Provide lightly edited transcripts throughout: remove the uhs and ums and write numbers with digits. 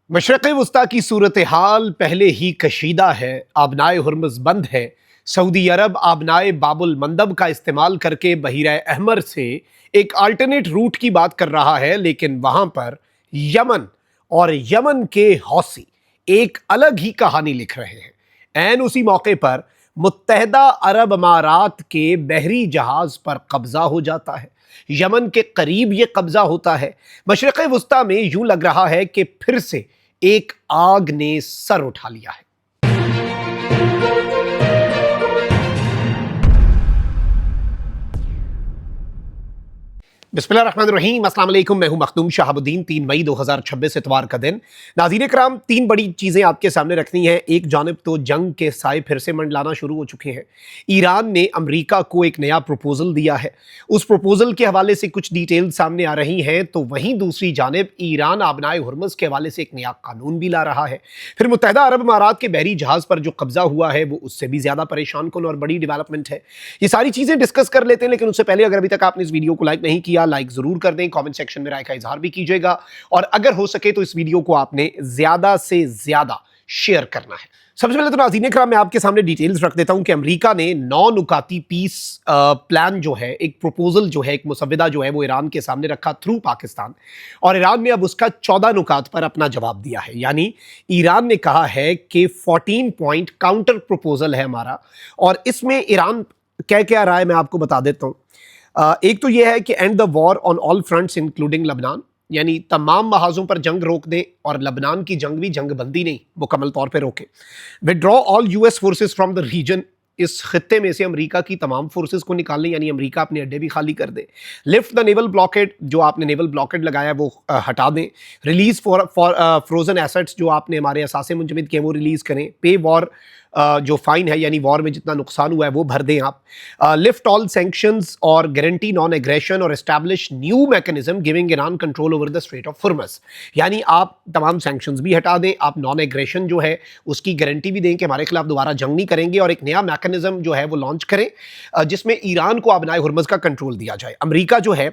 मशरक़ वस्ता की सूरत हाल पहले ही कशीदा है। आबनाए हुर्मुज़ बंद है। सऊदी अरब आबनाए बाबुल मंदब का इस्तेमाल करके बहीरा अहमर से एक अल्टरनेट रूट की बात कर रहा है, लेकिन वहां पर यमन और यमन के हौसी एक अलग ही कहानी लिख रहे हैं। ऐन उसी मौके पर मुत्तहदा अरब अमारात के बहरी जहाज पर कब्जा हो जाता है। यमन के करीब यह कब्जा होता है। मशरक़ वस्ता में यूं लग रहा है कि फिर से एक आग ने सर उठा लिया है। बिस्मिल्लाहिर्रहमानिर्रहीम, अस्सलाम वालेकुम। मैं हूं मखदूम शहाबुद्दीन। 3 मई 2026 इतवार का दिन। नाज़रीन कराम, 3 बड़ी चीज़ें आपके सामने रखनी है। एक जानिब तो जंग के साए फिर से मंडलाना शुरू हो चुके हैं। ईरान ने अमेरिका को एक नया प्रपोजल दिया है। उस प्रपोजल के हवाले से कुछ डिटेल सामने आ रही हैं, तो वहीं दूसरी जानिब ईरान आबनाए हुर्मुज़ के हवाले से एक नया कानून भी ला रहा है। फिर मुत्तहदा अरब अमारात के बहरी जहाज़ पर जो कब्जा हुआ है वो उससे भी ज़्यादा परेशान कुन और बड़ी डेवलपमेंट है। ये सारी चीज़ें डिस्कस कर लेते हैं, लेकिन उससे पहले अगर अभी तक आपने इस वीडियो को लाइक नहीं किया, लाइक जरूर कर दें। कमेंट सेक्शन में राय का इजहार भी कीजिएगा, और अगर हो सके तो इस वीडियो को आपने ज्यादा से ज्यादा शेयर करना है। सबसे पहले तो नाज़रीन कराम, मैं आपके सामने डिटेल्स रख देता हूं कि अमेरिका ने 9 नुकाती पीस प्लान जो है, एक प्रपोजल जो है, एक मुसव्वदा जो है, वो ईरान के सामने रखा थ्रू पाकिस्तान, और ईरान ने अब उसका 14 नुकात पर अपना जवाब दिया है। यानी ईरान ने कहा है कि 14 पॉइंट काउंटर प्रपोजल है हमारा, और इसमें ईरान क्या रहा है मैं आपको बता देता हूं। एक तो यह है कि end the war on all fronts including लबनान, यानी तमाम महाजों पर जंग रोक दें, और लबनान की जंग भी जंग बंदी नहीं, मुकम्मल तौर पे रोके। Withdraw all US forces from the region, इस खित्ते में से अमेरिका की तमाम फोर्सेस को निकाल लें, यानी अमेरिका अपने अड्डे भी खाली कर दे। लिफ्ट द नेवल ब्लॉकेड, जो आपने नेवल ब्लॉकेड लगाया है वो हटा दें। रिलीज फॉर फ्रोजन एसेट्स, जो आपने हमारे असासे मुंजमद किए वो रिलीज करें। पे वॉर, जो फाइन है, यानी वॉर में जितना नुकसान हुआ है वो भर दें आप। लिफ्ट ऑल सैंक्शंस और गारंटी नॉन एग्रेशन, और establish new mechanism giving Iran control over the strait of Hormuz, यानी आप तमाम सैंक्शंस भी हटा दें, आप नॉन एग्रेशन जो है उसकी गारंटी भी दें कि हमारे खिलाफ दोबारा जंग नहीं करेंगे, और एक नया मैकेनिज्म जो है वो लॉन्च करें जिसमें ईरान को आबनाए हुर्मुज़ का कंट्रोल दिया जाए। अमेरिका जो है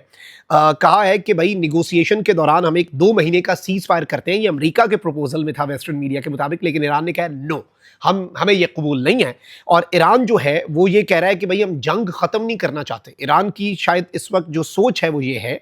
कहा है कि भाई निगोसिएशन के दौरान हम एक 2 महीने का सीज फायर करते हैं। ये अमेरिका के प्रपोजल में था वेस्टर्न मीडिया के मुताबिक, लेकिन ईरान ने कहा नो, हमें ये कबूल नहीं है। और ईरान जो है वो ये कह रहा है कि भाई हम जंग खत्म नहीं करना चाहते। ईरान की शायद इस वक्त जो सोच है वो ये है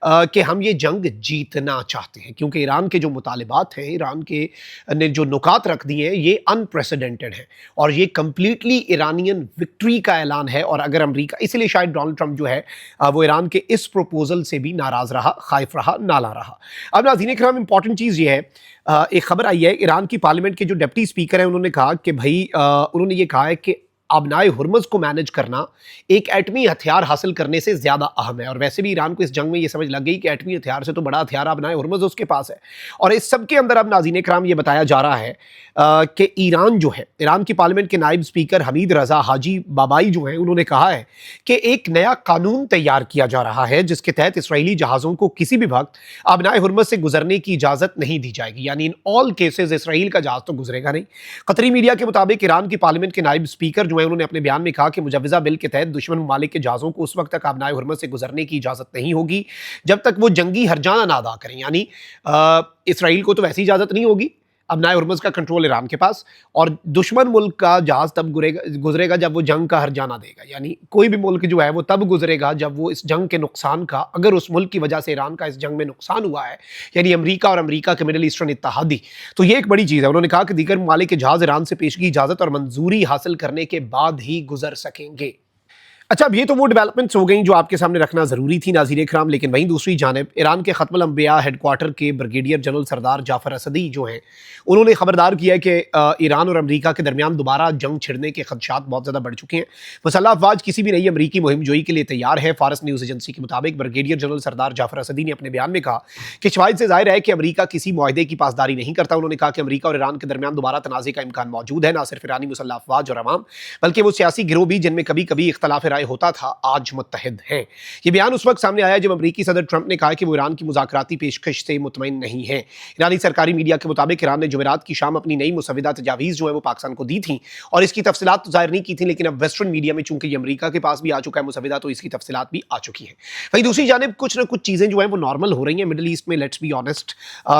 कि हम ये जंग जीतना चाहते हैं, क्योंकि ईरान के जो मुतालिबात हैं, ईरान के ने जो नुकात रख दिए हैं, ये अनप्रेसिडेंटेड है, और ये कंप्लीटली ईरानियन विक्ट्री का ऐलान है। और अगर अमेरिका, इसलिए शायद डोनाल्ड ट्रंप जो है वो ईरान के इस प्रपोजल से भी नाराज रहा, खाइफ रहा, नाला रहा। अब नाज़रीन किराम, इंपॉर्टेंट चीज़ ये है, एक खबर आई है, ईरान की पार्लियामेंट के जो डिप्टी स्पीकर हैं उन्होंने कहा कि भाई उन्होंने ये कहा है कि आबनाए हुर्मुज़ को मैनेज करना एक एटमी हथियार हासिल करने से ज़्यादा अहम है। और वैसे भी ईरान को इस जंग में ये समझ लग गई कि एटमी हथियार से तो बड़ा हथियार आबनाए हुर्मुज़ उसके पास है। और इस सब के अंदर अब नाज़रीन कराम ये बताया जा रहा है कि ईरान जो है, ईरान की पार्लियामेंट के नायब स्पीकर हमीद रज़ा हाजी बाबाई जो है, उन्होंने कहा है कि एक नया कानून तैयार किया जा रहा है जिसके तहत इसराइली जहाज़ों को किसी भी वक्त आबनाए हुर्मुज़ से गुजरने की इजाज़त नहीं दी जाएगी। यानी इन ऑल केसेज इसराइल का जहाज़ तो गुजरेगा नहीं। कतरी मीडिया के मुताबिक ईरान की पार्लियामेंट के नायब स्पीकर जो है, उन्होंने अपने बयान में कहा कि मुजव्वज़ा बिल के तहत दुश्मन ममालिक के जहाज़ों को उस वक्त तक आबनाए हुर्मुज़ से गुजरने की इजाज़त नहीं होगी जब तक वो जंगी हर्जाना ना अदा करें। यानी इसराइल को तो वैसी इजाज़त नहीं होगी, आबनाए हुर्मुज़ का कंट्रोल ईरान के पास, और दुश्मन मुल्क का जहाज़ तब गुजरेगा जब वो जंग का हर्जाना देगा। यानी कोई भी मुल्क जो है वो तब गुजरेगा जब वो इस जंग के नुकसान का, अगर उस मुल्क की वजह से ईरान का इस जंग में नुकसान हुआ है, यानी अमेरिका और अमेरिका के मिडिल ईस्टर्न इत्तेहादी, तो ये एक बड़ी चीज़ है। उन्होंने कहा कि दीगर ममालिक के जहाज़ ईरान से पेशगी इजाज़त और मंजूरी हासिल करने के बाद ही गुजर सकेंगे। अच्छा, अब ये तो वो डेवलपमेंट्स हो गई जो आपके सामने रखना ज़रूरी थी नाज़रीन कराम, लेकिन वहीं दूसरी जानिब ईरान के ख़त्मुल अंबिया हेडक्वार्टर के ब्रिगेडियर जनरल सरदार जाफ़र असदी जो हैं, उन्होंने ख़बरदार किया है कि ईरान और अमेरिका के दरमियान दोबारा जंग छिड़ने के खदशात बहुत ज़्यादा बढ़ चुके हैं। मुसल्लह अफ़वाज किसी भी नई अमरीकी मुहिम जोई के लिए तैयार है। फारस न्यूज़ एजेंसी के मुताबिक ब्रिगेडियर जनरल सरदार जाफ़र असदी ने अपने बयान में कहा कि शवाहिद से ज़ाहिर है कि अमेरिका किसी मुआहदे की पासदारी नहीं करता। उन्होंने कहा कि अमेरिका और ईरान के दरमियान दोबारा तनाज़े का इम्कान मौजूद है। ना सिर्फ ईरानी मुसल्लह अफ़वाज और अवाम, बल्कि वो सियासी गिरोह भी, जिनमें कभी कभी इख्तलाफ राय तय होता था, आज मुत्तहिद हैं। ये बयान उस वक्त सामने आया जब अमेरिकी सदर ट्रंप ने कहा कि वो ईरान की मुज़ाकराती पेशकश से मुतमईन नहीं है। ईरानी सरकारी मीडिया के मुताबिक ईरान ने जुमेरात की शाम अपनी नई मुसविदा तजावीज़ जो है वो पाकिस्तान को दी थी और इसकी तफसीलात तो ज़ाहिर नहीं की थी, लेकिन अब वेस्टर्न मीडिया में चूंकि ये अमेरिका के पास भी आ चुका है मुसविदा, तो इसकी तफसीलात भी आ चुकी है। वहीं दूसरी जानिब कुछ ना कुछ चीज़ें जो है वो नॉर्मल हो रही हैं मिडल ईस्ट में। लेट्स बी ऑनेस्ट,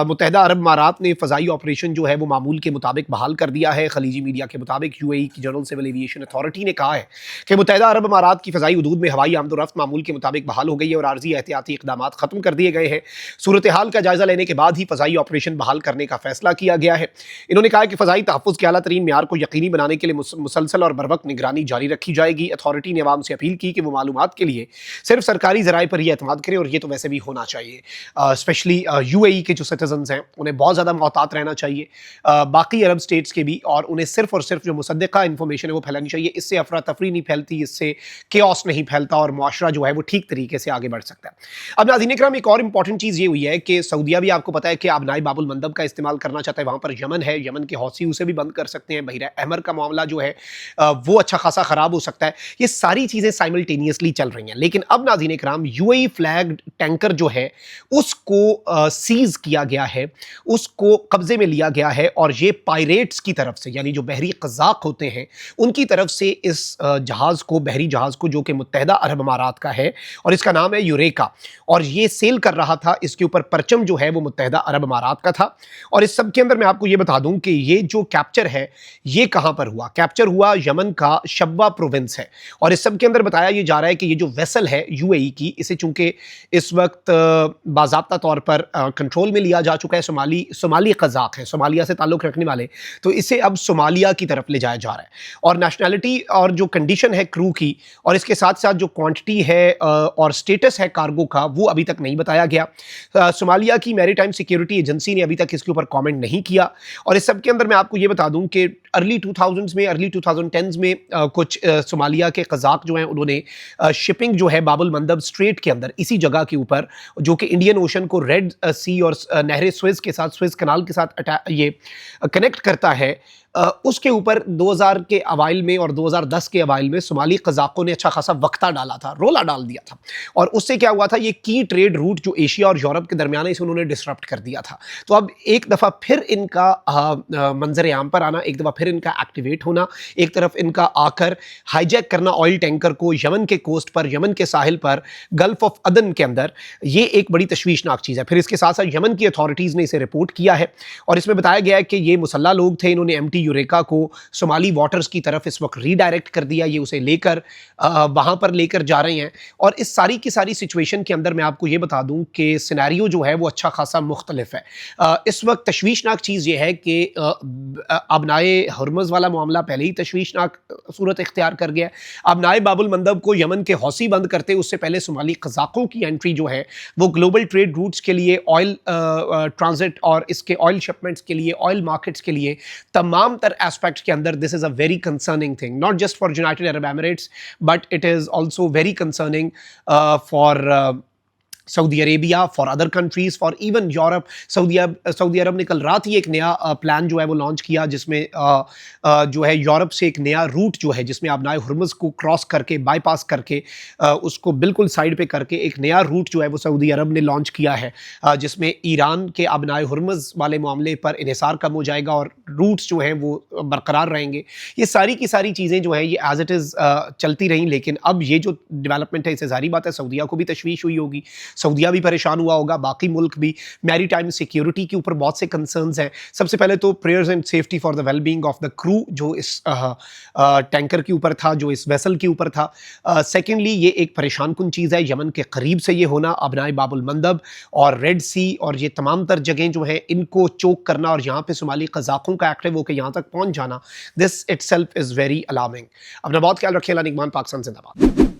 मुत्तहिदा अरब अमारात ने फ़ज़ाई ऑपरेशन जो है वो मामूल के मुताबिक बहाल कर दिया है। खलीजी मीडिया के मुताबिक यूएई की जनरल सिविल एविएशन अथॉरिटी ने कहा है कि मुत्तहिदा अरब अमारात की फ़ज़ाई हदूद में हवाई आमदोरफ्त मामूल के मुताबिक बहाल हो गई है और आर्जी एहतियाती इक़दामात ख़त्म कर दिए गए हैं। सूरत हाल का जायज़ा लेने के बाद ही फ़ज़ाई ऑपरेशन बहाल करने का फैसला किया गया है। इन्होंने कहा कि फ़ज़ाई तहफ़्फ़ुज़ के आला तरीन मेयार को यकीनी बनाने के लिए मुसलसल और बरवक्त निगरानी जारी रखी जाएगी। अथॉरिटी ने अवाम से अपील की कि वो मालूमात के लिए सिर्फ सरकारी ज़राए पर ही एतमाद करें और ये तो वैसे भी होना चाहिए। स्पेशली यूएई के जो सिटीजन्स हैं उन्हें बहुत ज़्यादा मोहतात रहना चाहिए, बाकी अरब स्टेट्स के भी, और उन्हें सिर्फ और सिर्फ जो मुसद्दिक़ा इन्फॉर्मेशन है वो फैलानी चाहिए। इससे अफरा तफरी नहीं फैलती, इससे केओस नहीं फैलता और मुआशरा जो है वो ठीक तरीके से आगे बढ़ सकता है। अब नाज़रीन इकराम, एक और इंपॉर्टेंट चीज़ ये हुई है कि सऊदिया भी आपको पता है कि आबनाए बाबुल मंदब का इस्तेमाल करना चाहता है। वहाँ पर यमन है, यमन के हौसी उसे भी बंद कर सकते हैं। बहरा अहमर का मामला जो है वो अच्छा खासा ख़राब हो सकता है। ये सारी चीज़ें साइमल्टेनियसली चल रही हैं, लेकिन अब नाज़रीन इकराम यूएई फ्लैग्ड टैंकर जो है उसको सीज किया गया है, उसको कब्जे में लिया गया है और ये पायरेट्स की तरफ से, यानी जो बहरी कज़ाक होते हैं उनकी तरफ से इस जहाज़ को, बहरी जहाज़ को, जो कि मुत्तहिदा अरब अमारात का है और इसका नाम है यूरेका, और ये सेल कर रहा था। इसके ऊपर परचम जो है वो मुत्तहिदा अरब अमारात का था। और इस सब के अंदर मैं आपको ये बता दूं कि ये जो कैप्चर है ये कहां पर हुआ। कैप्चर हुआ यमन का शब्वा प्रोविंस है और इस सब के अंदर बताया ये जा रहा है कि ये जो वेसल है यूएई की, इसे चूंकि इस वक्त बाज़ाब्ता तौर पर कंट्रोल में लिया जा चुका है, सोमाली कज़ाक है, सोमालिया से ताल्लुक़ रखने वाले, तो इसे अब सोमालिया की तरफ ले जाया जा रहा है। और नेशनैलिटी और जो कंडीशन है क्रू की और इसके साथ साथ जो क्वांटिटी है और स्टेटस है कार्गो का, वो अभी तक नहीं बताया गया। सोमालिया की मैरीटाइम सिक्योरिटी एजेंसी ने अभी तक इसके ऊपर कमेंट नहीं किया। और इस सब के अंदर मैं आपको ये बता दूं कि अर्ली 2000s में, अर्ली 2010s में कुछ सोमालिया के कज़ाक जो हैं उन्होंने शिपिंग जो है बाबुल मंदब स्ट्रेट के अंदर, इसी जगह के ऊपर जो कि इंडियन ओशन को रेड सी और नहर स्वेज के साथ, स्वेज कनाल के साथ ये कनेक्ट करता है, उसके ऊपर 2000 के अवाइल में और 2010 के अवाइल में सोमाली कज़ाकों ने अच्छा खासा वक्ता डाला था, रोला डाल दिया था। और उससे क्या हुआ था, ये की ट्रेड रूट जो एशिया और यूरोप के दरमियान है इसे उन्होंने डिसरप्ट कर दिया था। तो अब एक दफ़ा फिर इनका मंजर आम पर आना, एक दफ़ा फिर इनका एक्टिवेट होना, एक तरफ इनका आकर हाईजैक करना ऑयल टैंकर को यमन के कोस्ट पर, यमन के साहिल पर, गल्फ ऑफ अदन के अंदर, ये एक बड़ी तशवीशनाक चीज़ है। फिर इसके साथ साथ यमन की अथॉरिटीज़ ने इसे रिपोर्ट किया है और इसमें बताया गया है कि ये मुसल्ला लोग थे, इन्होंने एमटी यूरेका को सोमाली वाटर्स की तरफ इस वक्त रीडायरेक्ट कर दिया, ये उसे लेकर वहां पर लेकर जा रहे हैं। और इस सारी की सारी सिचुएशन के अंदर मैं आपको ये बता दूं कि सिनेरियो जो है वो अच्छा खासा मुख्तलिफ है। इस वक्त तशवीशनाक चीज़ ये है कि अबनाए हुर्मुज़ वाला मामला पहले ही तशवीशनाक सूरत इख्तियार कर गया है। अबनाए बाबुल मंदब को यमन के हौसी बंद करते उससे पहले सोमाली कज़ाकों की एंट्री जो है वो ग्लोबल ट्रेड रूट्स के लिए, ऑयल ट्रांजिट और इसके ऑयल शिपमेंट्स के लिए, ऑयल मार्केट्स के लिए, तमाम तर एस्पेक्ट्स के अंदर this is a very concerning thing, not just for United Arab Emirates but it is also very concerning for Saudi Arabia, for other countries, for even Europe. सऊदी अरब ने कल रात ही एक नया प्लान जो है वो लॉन्च किया जिसमें जो है यूरोप से एक नया रूट जो है जिसमें अबनाए हुर्मुज़ को क्रॉस करके, बाईपास करके, उसको बिल्कुल साइड पे करके एक नया रूट जो है वो सऊदी अरब ने लॉन्च किया है जिसमें ईरान के अबनाए हुर्मुज़ वाले मामले पर इन्हिसार कम हो जाएगा और रूट्स जो हैं वो बरकरार रहेंगे। ये सारी की सारी चीज़ें जो हैं ये एज इट इज़ चलती रहीं, लेकिन अब ये जो डेवलपमेंट है इससे ज़ाहिर बात है सऊदिया को भी तशवीश हुई होगी, सऊदिया भी परेशान हुआ होगा, बाकी मुल्क भी। मैरी टाइम सिक्योरिटी के ऊपर बहुत से कंसर्न्स हैं। सबसे पहले तो prayers and safety for the wellbeing of the crew जो इस टैंकर के ऊपर था, जो इस वेसल के ऊपर था। सेकेंडली ये एक परेशान कुन चीज़ है, यमन के करीब से ये होना, अबनाए बाबुल मंदब और रेड सी और ये तमाम तर जगहें जो हैं इनको चोक करना और यहाँ पे सोमाली कज़ाकों का एक्टिव होकर यहाँ तक पहुँच जाना, this itself is very alarming. अपना बहुत ख्याल रखिए। निगमान, पाकिस्तान जिंदाबाद।